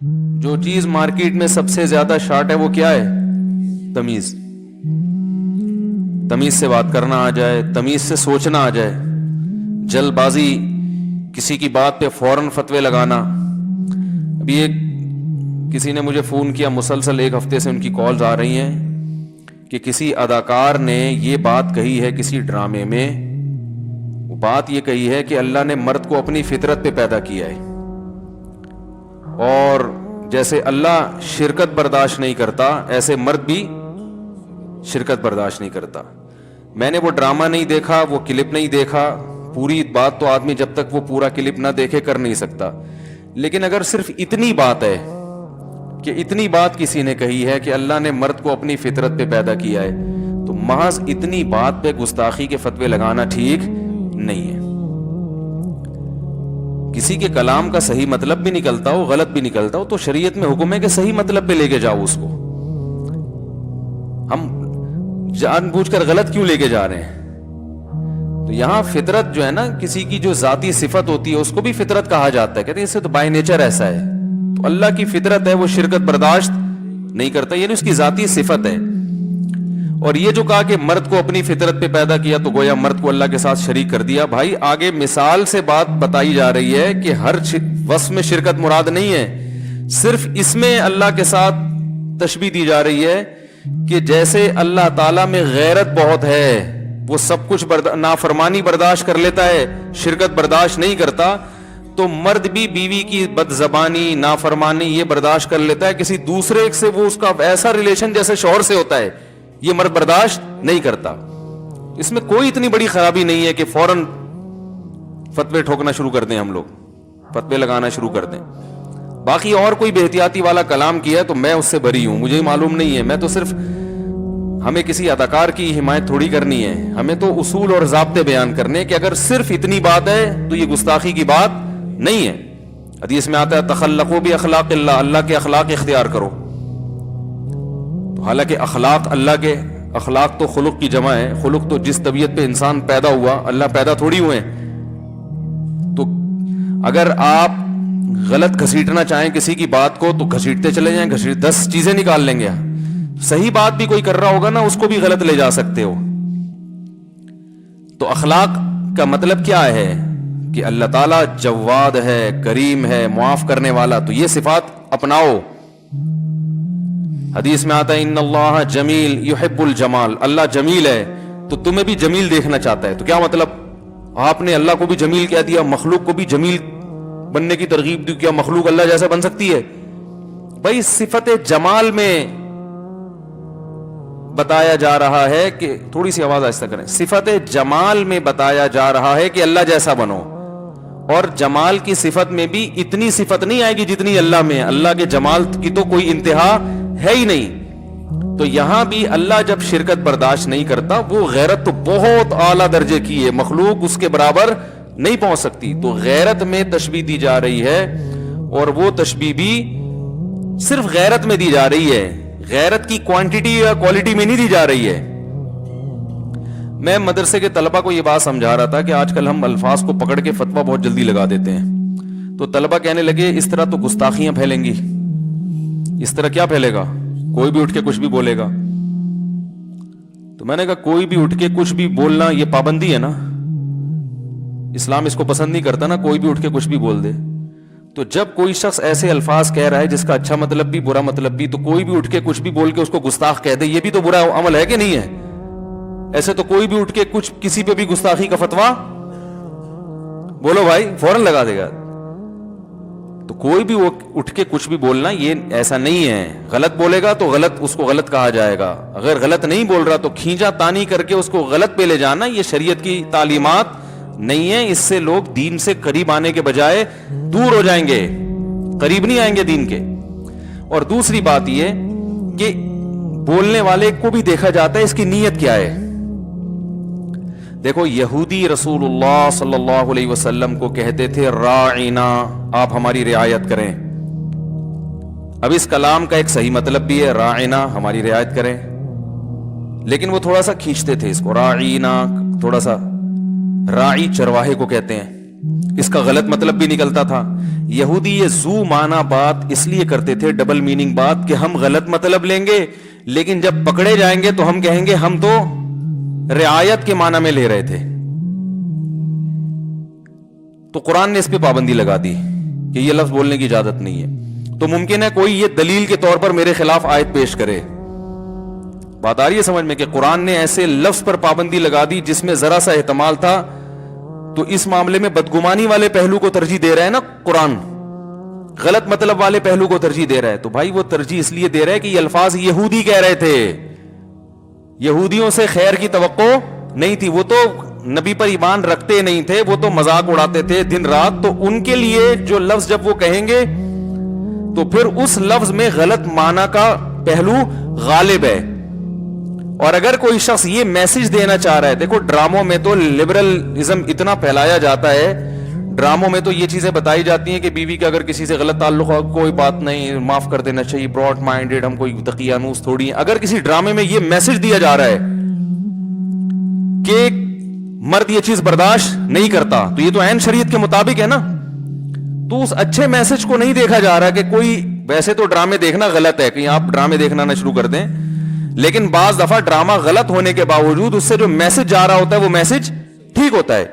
جو چیز مارکیٹ میں سب سے زیادہ شارٹ ہے وہ کیا ہے؟ تمیز. تمیز سے بات کرنا آ جائے, تمیز سے سوچنا آ جائے, جلد بازی کسی کی بات پہ فوراً فتوے لگانا. ابھی ایک کسی نے مجھے فون کیا, مسلسل ایک ہفتے سے ان کی کالز آ رہی ہیں کہ کسی اداکار نے یہ بات کہی ہے کسی ڈرامے میں, وہ بات یہ کہی ہے کہ اللہ نے مرد کو اپنی فطرت پہ پیدا کیا ہے, اور جیسے اللہ شرکت برداشت نہیں کرتا ایسے مرد بھی شرکت برداشت نہیں کرتا. میں نے وہ ڈرامہ نہیں دیکھا, وہ کلپ نہیں دیکھا, پوری بات تو آدمی جب تک وہ پورا کلپ نہ دیکھے کر نہیں سکتا. لیکن اگر صرف اتنی بات ہے کہ اتنی بات کسی نے کہی ہے کہ اللہ نے مرد کو اپنی فطرت پہ پیدا کیا ہے, تو محض اتنی بات پہ گستاخی کے فتوے لگانا ٹھیک نہیں ہے. کسی کے کلام کا صحیح مطلب بھی نکلتا ہو, غلط بھی نکلتا ہو, تو شریعت میں حکم ہے کہ صحیح مطلب پہ لے کے جاؤ اس کو. ہم جان بوجھ کر غلط کیوں لے کے جا رہے ہیں؟ تو یہاں فطرت جو ہے نا, کسی کی جو ذاتی صفت ہوتی ہے اس کو بھی فطرت کہا جاتا ہے. کہتے ہیں اس سے تو بائی نیچر ایسا ہے, تو اللہ کی فطرت ہے, وہ شرکت برداشت نہیں کرتا, یعنی اس کی ذاتی صفت ہے. اور یہ جو کہا کہ مرد کو اپنی فطرت پہ پیدا کیا, تو گویا مرد کو اللہ کے ساتھ شریک کر دیا. بھائی آگے مثال سے بات بتائی جا رہی ہے کہ ہر وصف میں شرکت مراد نہیں ہے, صرف اس میں اللہ کے ساتھ تشبیہ دی جا رہی ہے کہ جیسے اللہ تعالیٰ میں غیرت بہت ہے, وہ سب کچھ نافرمانی برداشت کر لیتا ہے, شرکت برداشت نہیں کرتا, تو مرد بھی بیوی کی بد زبانی نافرمانی یہ برداشت کر لیتا ہے. کسی دوسرے سے وہ اس کا ایسا ریلیشن جیسے شوہر سے ہوتا ہے, یہ مرد برداشت نہیں کرتا. اس میں کوئی اتنی بڑی خرابی نہیں ہے کہ فوراً فتوے ٹھوکنا شروع کر دیں, ہم لوگ فتوے لگانا شروع کر دیں. باقی اور کوئی بے احتیاطی والا کلام کیا تو میں اس سے بری ہوں, مجھے معلوم نہیں ہے. میں تو صرف, ہمیں کسی اداکار کی حمایت تھوڑی کرنی ہے, ہمیں تو اصول اور ضابطے بیان کرنے کہ اگر صرف اتنی بات ہے تو یہ گستاخی کی بات نہیں ہے. حدیث میں آتا ہے تخلقوا باخلاق اللہ, اللہ کے اخلاق اختیار کرو. تو حالانکہ اخلاق, اللہ کے اخلاق تو خلق کی جمع ہے. خلق تو جس طبیعت پہ انسان پیدا ہوا, اللہ پیدا تھوڑی ہوئے. تو اگر آپ غلط گھسیٹنا چاہیں کسی کی بات کو تو گھسیٹتے چلے جائیں, 10 چیزیں نکال لیں گے. صحیح بات بھی کوئی کر رہا ہوگا نا, اس کو بھی غلط لے جا سکتے ہو. تو اخلاق کا مطلب کیا ہے کہ اللہ تعالیٰ جواد ہے, کریم ہے, معاف کرنے والا, تو یہ صفات اپناؤ. حدیث میں آتا ہے ان اللہ جمیل یحب الجمال, اللہ جمیل ہے تو تمہیں بھی جمیل دیکھنا چاہتا ہے. تو کیا مطلب, آپ نے اللہ کو بھی جمیل کہہ دیا, مخلوق کو بھی جمیل بننے کی ترغیب دی. کیا مخلوق اللہ جیسا بن سکتی ہے؟ بھائی صفت جمال میں بتایا جا رہا ہے کہ, تھوڑی سی آواز آہستہ کریں, صفت جمال میں بتایا جا رہا ہے کہ اللہ جیسا بنو. اور جمال کی صفت میں بھی اتنی صفت نہیں آئے گی جتنی اللہ میں. اللہ کے جمال کی تو کوئی انتہا ہے ہی نہیں. تو یہاں بھی اللہ جب شرکت برداشت نہیں کرتا, وہ غیرت تو بہت اعلیٰ درجے کی ہے, مخلوق اس کے برابر نہیں پہنچ سکتی. تو غیرت میں تشبیہ دی جا رہی ہے, اور وہ تشبیہ بھی صرف غیرت میں دی جا رہی ہے, غیرت کی کوانٹٹی یا کوالٹی میں نہیں دی جا رہی ہے. میں مدرسے کے طلبہ کو یہ بات سمجھا رہا تھا کہ آج کل ہم الفاظ کو پکڑ کے فتویٰ بہت جلدی لگا دیتے ہیں. تو طلبہ کہنے لگے اس طرح تو گستاخیاں پھیلیں گی. اس طرح کیا پھیلے گا؟ کوئی بھی اٹھ کے کچھ بھی بولے گا. تو میں نے کہا کوئی بھی اٹھ کے کچھ بھی بولنا یہ پابندی ہے نا, اسلام اس کو پسند نہیں کرتا نا, کوئی بھی اٹھ کے کچھ بھی بول دے. تو جب کوئی شخص ایسے الفاظ کہہ رہا ہے جس کا اچھا مطلب بھی برا مطلب بھی, تو کوئی بھی اٹھ کے کچھ بھی بول کے اس کو گستاخ کہہ دے, یہ بھی تو برا عمل ہے کہ نہیں ہے؟ ایسے تو کوئی بھی اٹھ کے کچھ کسی پہ بھی گستاخی کا فتویٰ بولو بھائی فوراً لگا دے گا. تو کوئی بھی اٹھ کے کچھ بھی بولنا یہ ایسا نہیں ہے. غلط بولے گا تو غلط, اس کو غلط کہا جائے گا. اگر غلط نہیں بول رہا تو کھینچا تانی کر کے اس کو غلط پہ لے جانا یہ شریعت کی تعلیمات نہیں ہے. اس سے لوگ دین سے قریب آنے کے بجائے دور ہو جائیں گے, قریب نہیں آئیں گے دین کے. اور دوسری بات یہ کہ بولنے والے کو بھی دیکھا جاتا ہے اس کی نیت کیا ہے. دیکھو یہودی رسول اللہ صلی اللہ علیہ وسلم کو کہتے تھے راعینا, آپ ہماری رعایت کریں. اب اس کلام کا ایک صحیح مطلب بھی ہے, راعینا ہماری رعایت کریں, لیکن وہ تھوڑا سا کھینچتے تھے اس کو. راعینا تھوڑا سا, راعی چرواہے کو کہتے ہیں, اس کا غلط مطلب بھی نکلتا تھا. یہودی یہ زو معنی بات اس لیے کرتے تھے, ڈبل میننگ بات, کہ ہم غلط مطلب لیں گے لیکن جب پکڑے جائیں گے تو ہم کہیں گے ہم تو رعایت کے معنی میں لے رہے تھے. تو قرآن نے اس پہ پابندی لگا دی کہ یہ لفظ بولنے کی اجازت نہیں ہے. تو ممکن ہے کوئی یہ دلیل کے طور پر میرے خلاف آیت پیش کرے. بات آ رہی ہے سمجھ میں کہ قرآن نے ایسے لفظ پر پابندی لگا دی جس میں ذرا سا احتمال تھا. تو اس معاملے میں بدگمانی والے پہلو کو ترجیح دے رہا ہے نا قرآن, غلط مطلب والے پہلو کو ترجیح دے رہا ہے. تو بھائی وہ ترجیح اس لیے دے رہا ہے کہ یہ الفاظ یہودی کہہ رہے تھے, یہودیوں سے خیر کی توقع نہیں تھی, وہ تو نبی پر ایمان رکھتے نہیں تھے, وہ تو مذاق اڑاتے تھے دن رات. تو ان کے لیے جو لفظ جب وہ کہیں گے تو پھر اس لفظ میں غلط معنی کا پہلو غالب ہے. اور اگر کوئی شخص یہ میسج دینا چاہ رہا ہے, دیکھو ڈراموں میں تو لبرلزم اتنا پھیلایا جاتا ہے, ڈراموں میں تو یہ چیزیں بتائی جاتی ہیں کہ بیوی کا اگر کسی سے غلط تعلق ہو کوئی بات نہیں, معاف کر دینا چاہیے, براڈ مائنڈیڈ, ہم کوئی دقیانوس تھوڑی ہیں. اگر کسی ڈرامے میں یہ میسج دیا جا رہا ہے کہ مرد یہ چیز برداشت نہیں کرتا, تو یہ تو عین شریعت کے مطابق ہے نا. تو اس اچھے میسج کو نہیں دیکھا جا رہا کہ کوئی, ویسے تو ڈرامے دیکھنا غلط ہے, کہیں آپ ڈرامے دیکھنا نہ شروع کر دیں, لیکن بعض دفعہ ڈرامہ غلط ہونے کے باوجود اس سے جو میسج جا رہا ہوتا ہے وہ میسج ٹھیک ہوتا ہے.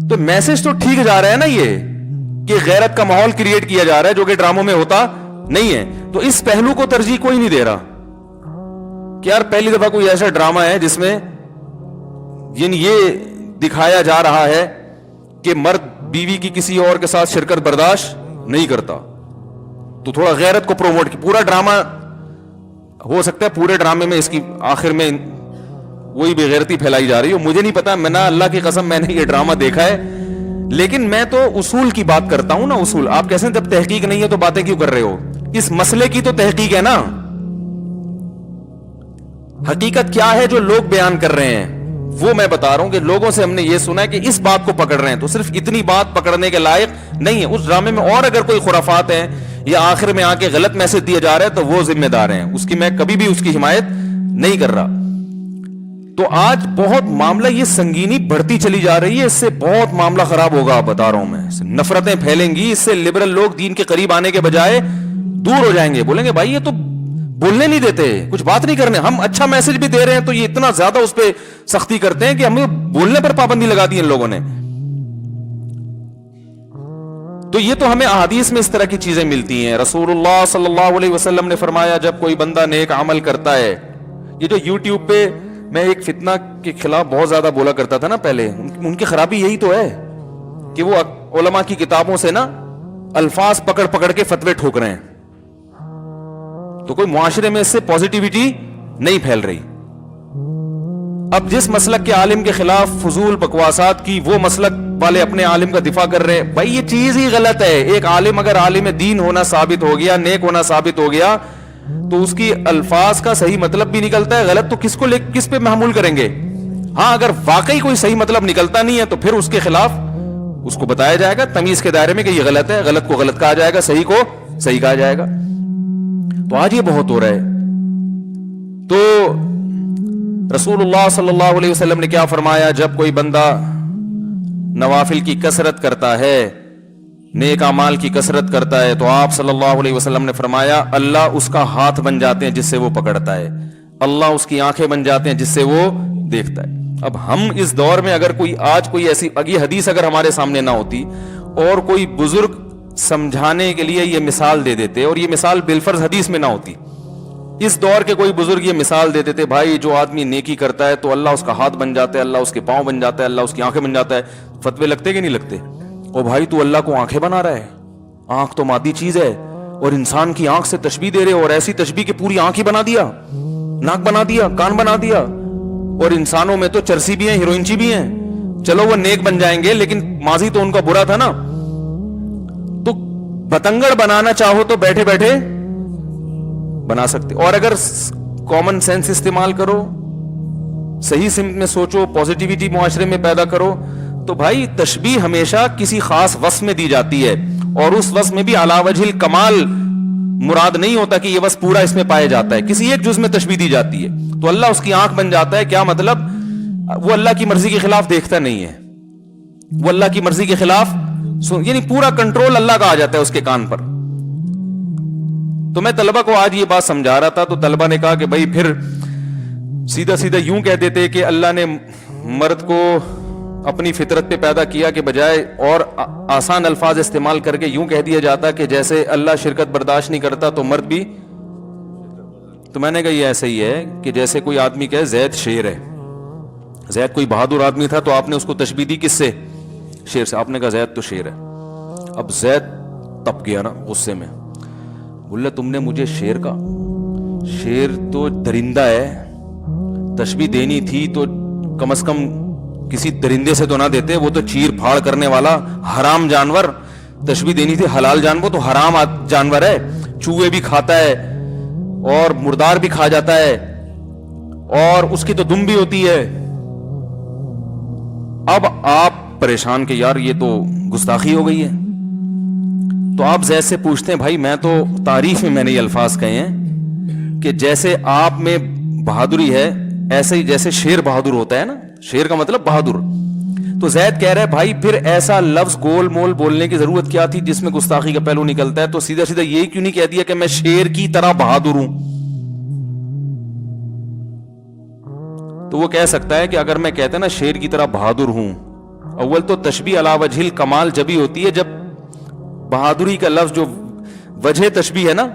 تو میسج تو ٹھیک جا رہا ہے نا, یہ کہ غیرت کا ماحول کریٹ کیا جا رہا ہے جو کہ ڈراموں میں ہوتا نہیں ہے. تو اس پہلو کو ترجیح کوئی نہیں دے رہا کہ یار پہلی دفعہ کوئی ایسا ڈرامہ ہے جس میں یہ دکھایا جا رہا ہے کہ مرد بیوی کی کسی اور کے ساتھ شرکت برداشت نہیں کرتا, تو تھوڑا غیرت کو پروموٹ کی. پورا ڈرامہ ہو سکتا ہے پورے ڈرامے میں اس کی آخر میں وہی بے غیرتی پھیلائی جا رہی ہو, مجھے نہیں پتا, میں نہ اللہ کی قسم میں نے یہ ڈرامہ دیکھا ہے, لیکن میں تو اصول کی بات کرتا ہوں نا. اصول آپ کیسے جب تحقیق نہیں ہے تو باتیں کیوں کر رہے ہو؟ اس مسئلے کی تو تحقیق ہے نا, حقیقت کیا ہے جو لوگ بیان کر رہے ہیں وہ میں بتا رہا ہوں کہ لوگوں سے ہم نے یہ سنا ہے کہ اس بات کو پکڑ رہے ہیں, تو صرف اتنی بات پکڑنے کے لائق نہیں ہے. اس ڈرامے میں اور اگر کوئی خرافات ہیں یا آخر میں آ کے غلط میسج دیا جا رہا ہے تو وہ ذمہ دار ہیں, اس کی میں کبھی بھی اس کی حمایت نہیں کر رہا. تو آج بہت معاملہ یہ سنگینی بڑھتی چلی جا رہی ہے, اس سے بہت معاملہ خراب ہوگا, آپ بتا رہا ہوں میں. نفرتیں پھیلیں گی, اس سے لبرل لوگ دین کے قریب آنے کے بجائے دور ہو جائیں گے, بولیں گے بھائی یہ تو بولنے نہیں دیتے, کچھ بات نہیں کرنے, ہم اچھا میسج بھی دے رہے ہیں تو یہ اتنا زیادہ اس پہ سختی کرتے ہیں کہ ہمیں بولنے پر پابندی لگا دی ان لوگوں نے. تو یہ تو ہمیں احادیث میں اس طرح کی چیزیں ملتی ہیں. رسول اللہ صلی اللہ علیہ وسلم نے فرمایا جب کوئی بندہ نیک عمل کرتا ہے, یہ جو یوٹیوب پہ میں ایک فتنہ کے خلاف بہت زیادہ بولا کرتا تھا نا پہلے, ان کی خرابی یہی تو ہے کہ وہ علماء کی کتابوں سے نا الفاظ پکڑ پکڑ کے فتوے ٹھوک رہے ہیں, تو کوئی معاشرے میں اس سے پازیٹیوٹی نہیں پھیل رہی. اب جس مسلک کے عالم کے خلاف فضول بکواسات کی, وہ مسلک والے اپنے عالم کا دفاع کر رہے ہیں. بھائی یہ چیز ہی غلط ہے. ایک عالم اگر عالم دین ہونا ثابت ہو گیا, نیک ہونا ثابت ہو گیا, تو اس کی الفاظ کا صحیح مطلب بھی نکلتا ہے, غلط تو کس پہ محمول کریں گے؟ ہاں اگر واقعی کوئی صحیح مطلب نکلتا نہیں ہے تو پھر اس کے خلاف اس کو بتایا جائے گا تمیز کے دائرے میں کہ یہ غلط ہے, غلط کو غلط کہا جائے گا, صحیح کو صحیح کہا جائے گا. تو آج یہ بہت ہو رہا ہے. تو رسول اللہ صلی اللہ علیہ وسلم نے کیا فرمایا, جب کوئی بندہ نوافل کی کثرت کرتا ہے, نیک اعمال کی کثرت کرتا ہے, تو آپ صلی اللہ علیہ وسلم نے فرمایا اللہ اس کا ہاتھ بن جاتے ہیں جس سے وہ پکڑتا ہے, اللہ اس کی آنکھیں بن جاتے ہیں جس سے وہ دیکھتا ہے. اب ہم اس دور میں اگر آج کوئی ایسی حدیث اگر ہمارے سامنے نہ ہوتی اور کوئی بزرگ سمجھانے کے لیے یہ مثال دے دیتے, اور یہ مثال بالفرض حدیث میں نہ ہوتی, اس دور کے کوئی بزرگ یہ مثال دے دیتے, بھائی جو آدمی نیکی کرتا ہے تو اللہ اس کا ہاتھ بن جاتا ہے, اللہ اس کے پاؤں بن جاتا ہے, اللہ اس کی آنکھیں بن جاتا ہے, فتوے لگتے کہ نہیں لگتے؟ او بھائی تو اللہ کو آنکھیں بنا رہا ہے, آنکھ تو مادی چیز ہے, اور انسان کی آنکھ سے تشبیہ دے رہے, اور ایسی تشبیہ کہ پوری آنکھ ہی بنا دیا, ناک بنا دیا, کان بنا دیا. اور انسانوں میں تو چرسی بھی ہیں, ہیروئنچی بھی ہیں, چلو وہ نیک بن جائیں گے لیکن ماضی تو ان کا برا تھا نا. تو بتنگڑ بنانا چاہو تو بیٹھے بیٹھے بنا سکتے, اور اگر کامن سینس استعمال کرو, صحیح سمت میں سوچو, پازیٹیوٹی معاشرے میں پیدا کرو, تو بھائی تشبیہ ہمیشہ کسی خاص وصف میں دی جاتی ہے, اور اس وصف میں بھی علی وجہ الکمال مراد نہیں ہوتا کہ یہ بس پورا اس میں پایا جاتا ہے, کسی ایک جز میں تشبیہ دی جاتی ہے. تو اللہ اس کی آنکھ بن جاتا ہے, کیا مطلب؟ وہ اللہ کی مرضی کے خلاف دیکھتا نہیں ہے, وہ اللہ کی مرضی کے خلاف یعنی پورا کنٹرول اللہ کا آ جاتا ہے اس کے کان پر. تو میں طلبہ کو آج یہ بات سمجھا رہا تھا تو طلبہ نے کہا کہ بھائی پھر سیدھا سیدھا یوں کہہ دیتے کہ اللہ نے مرد کو اپنی فطرت پہ پیدا کیا کہ بجائے اور آسان الفاظ استعمال کر کے یوں کہہ دیا جاتا کہ جیسے اللہ شرکت برداشت نہیں کرتا تو مرد بھی. تو میں نے کہا یہ ایسا ہی ہے کہ جیسے کوئی آدمی کہے زید شیر ہے. زید کوئی بہادر آدمی تھا تو آپ نے اس کو تشبیہ دی کس سے؟ شیر سے. آپ نے کہا زید تو شیر ہے. اب زید تپ گیا نا غصے میں, بولے تم نے مجھے شیر کا, شیر تو درندہ ہے, تشبیہ دینی تھی تو کم از کم کسی درندے سے تو نہ دیتے, وہ تو چیر پھاڑ کرنے والا حرام جانور. تشبیہ دینی تھی حلال جانور, تو حرام جانور ہے, چوہے بھی کھاتا ہے اور مردار بھی کھا جاتا ہے اور اس کی تو دم بھی ہوتی ہے. اب آپ پریشان کہ یار یہ تو گستاخی ہو گئی ہے. تو آپ زید سے پوچھتے ہیں بھائی میں تو تعریف میں نے یہ الفاظ کہے ہیں کہ جیسے آپ میں بہادری ہے ایسے ہی جیسے شیر بہادر ہوتا ہے نا, شیر کا مطلب بہادر. تو زید کہہ رہے بھائی پھر ایسا لفظ گول مول بولنے کی ضرورت کیا تھی جس میں گستاخی کا پہلو نکلتا ہے؟ تو سیدھا سیدھا یہی کیوں نہیں کہہ دیا کہ میں شیر کی طرح بہادر ہوں؟ تو وہ کہہ سکتا ہے کہ اگر میں کہتا نا شیر کی طرح بہادر ہوں, اول تو تشبیہ علی وجہ الکمال جبھی ہوتی ہے جب بہادری کا لفظ جو وجہ تشبیہ ہے نا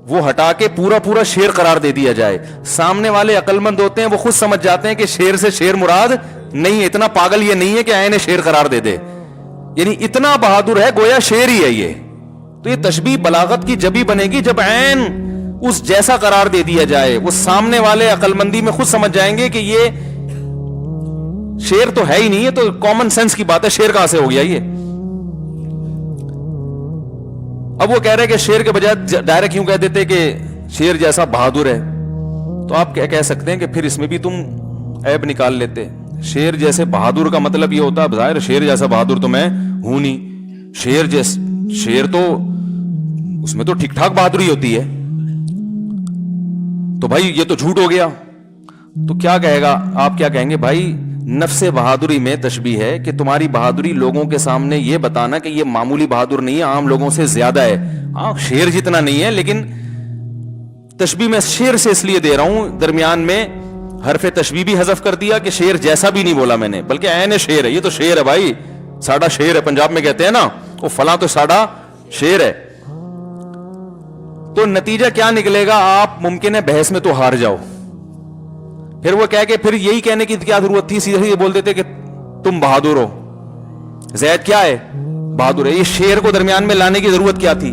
وہ ہٹا کے پورا پورا شیر قرار دے دیا جائے. سامنے والے عقل مند ہوتے ہیں, وہ خود سمجھ جاتے ہیں کہ شیر سے شیر مراد نہیں ہے, اتنا پاگل یہ نہیں ہے کہ عین شیر قرار دے دے, یعنی اتنا بہادر ہے گویا شیر ہی ہے یہ. تو یہ تشبیہ بلاغت کی جبھی بنے گی جب عین اس جیسا قرار دے دیا جائے. وہ سامنے والے عقل مندی میں خود سمجھ جائیں گے کہ یہ شیر تو ہے ہی نہیں, ہے تو کامن سینس کی بات ہے, شیر کہاں سے ہو گیا یہ. اب وہ کہہ رہے کہ شیر کے بجائے ڈائریکٹ کیوں کہہ دیتے کہ شیر جیسا بہادر ہے, تو آپ کیا کہہ سکتے ہیں کہ پھر اس میں بھی تم عیب نکال لیتے. شیر جیسے بہادر کا مطلب یہ ہوتا ہے ظاہر شیر جیسا بہادر تو میں ہوں نہیں, شیر تو اس میں تو ٹھیک ٹھاک بہادری ہوتی ہے. تو بھائی یہ تو جھوٹ ہو گیا. تو کیا کہے گا, آپ کیا کہیں گے بھائی نفس بہادری میں تشبیہ ہے کہ تمہاری بہادری لوگوں کے سامنے یہ بتانا کہ یہ معمولی بہادر نہیں ہے, عام لوگوں سے زیادہ ہے. ہاں شیر جتنا نہیں ہے, لیکن تشبیہ میں شیر سے اس لیے دے رہا ہوں درمیان میں حرف تشبیہ بھی حذف کر دیا کہ شیر جیسا بھی نہیں بولا میں نے, بلکہ عین شیر ہے. یہ تو شیر ہے بھائی, ساڈا شیر ہے, پنجاب میں کہتے ہیں نا وہ فلاں تو ساڈا شیر ہے. تو نتیجہ کیا نکلے گا, آپ ممکن ہے بحث میں تو ہار جاؤ. پھر وہ کہہ کے پھر یہی کہنے کی کیا ضرورت تھی, سیدھے یہ بول دیتے کہ تم بہادر ہو. زید کیا ہے, بہادر ہے. یہ شیر کو درمیان میں لانے کی ضرورت کیا تھی؟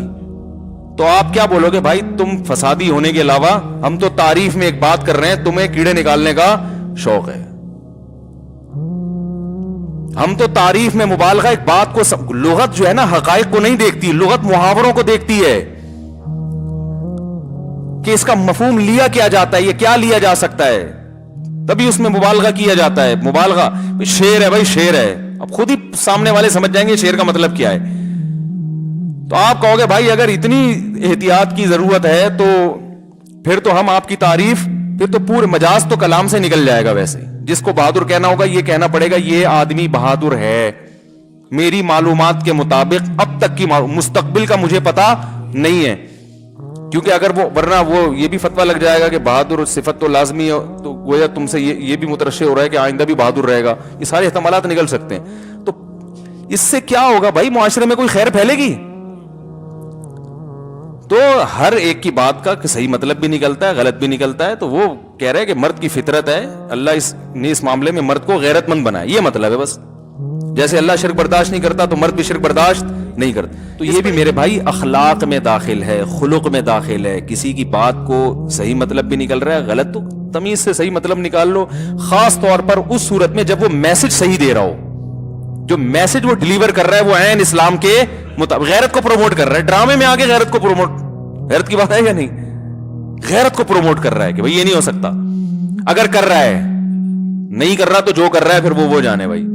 تو آپ کیا بولو گے بھائی تم فسادی ہونے کے علاوہ ہم تو تعریف میں ایک بات کر رہے ہیں, تمہیں کیڑے نکالنے کا شوق ہے. ہم تو تعریف میں مبالغہ ایک بات کو, لغت جو ہے نا حقائق کو نہیں دیکھتی, لغت محاوروں کو دیکھتی ہے کہ اس کا مفہوم لیا کیا جاتا ہے, یہ کیا لیا جا سکتا ہے, تبھی اس میں مبالغہ کیا جاتا ہے. مبالغہ شیر ہے بھائی, شیر ہے. اب خود ہی سامنے والے سمجھ جائیں گے شیر کا مطلب کیا ہے. تو آپ کہو گے بھائی اگر اتنی احتیاط کی ضرورت ہے تو پھر تو ہم آپ کی تعریف, پھر تو پورے مجاز تو کلام سے نکل جائے گا. ویسے جس کو بہادر کہنا ہوگا یہ کہنا پڑے گا یہ آدمی بہادر ہے. میری معلومات کے مطابق اب تک کی مستقبل کا مجھے پتا نہیں ہے, کیونکہ اگر وہ ورنہ وہ یہ بھی فتویٰ لگ جائے گا کہ بہادر صفت تو لازمی ہے, تو گویا تم سے یہ بھی مترشح ہو رہا ہے کہ آئندہ بھی بہادر رہے گا. یہ سارے احتمالات نکل سکتے ہیں. تو اس سے کیا ہوگا بھائی, معاشرے میں کوئی خیر پھیلے گی؟ تو ہر ایک کی بات کا صحیح مطلب بھی نکلتا ہے, غلط بھی نکلتا ہے. تو وہ کہہ رہے ہیں کہ مرد کی فطرت ہے, اللہ نے اس معاملے میں مرد کو غیرت مند بنایا, یہ مطلب ہے بس. جیسے اللہ شرک برداشت نہیں کرتا تو مرد بھی شرک برداشت نہیں کرتا. تو یہ بھی میرے بھائی اخلاق میں داخل ہے, خلق میں داخل ہے. کسی کی بات کو صحیح مطلب بھی نکل رہا ہے, غلط تو تمیز سے صحیح مطلب نکال لو. خاص طور پر اس صورت میں جب وہ میسج صحیح دے رہا ہو, جو میسج وہ ڈیلیور کر رہا ہے وہ عین اسلام کے مطابق غیرت کو پروموٹ کر رہا ہے. ڈرامے میں آگے غیرت کو پروموٹ, غیرت کی بات ہے یا نہیں, غیرت کو پروموٹ کر رہا ہے کہ بھائی یہ نہیں ہو سکتا. اگر کر رہا ہے, نہیں کر رہا تو جو کر رہا ہے پھر وہ جانے بھائی.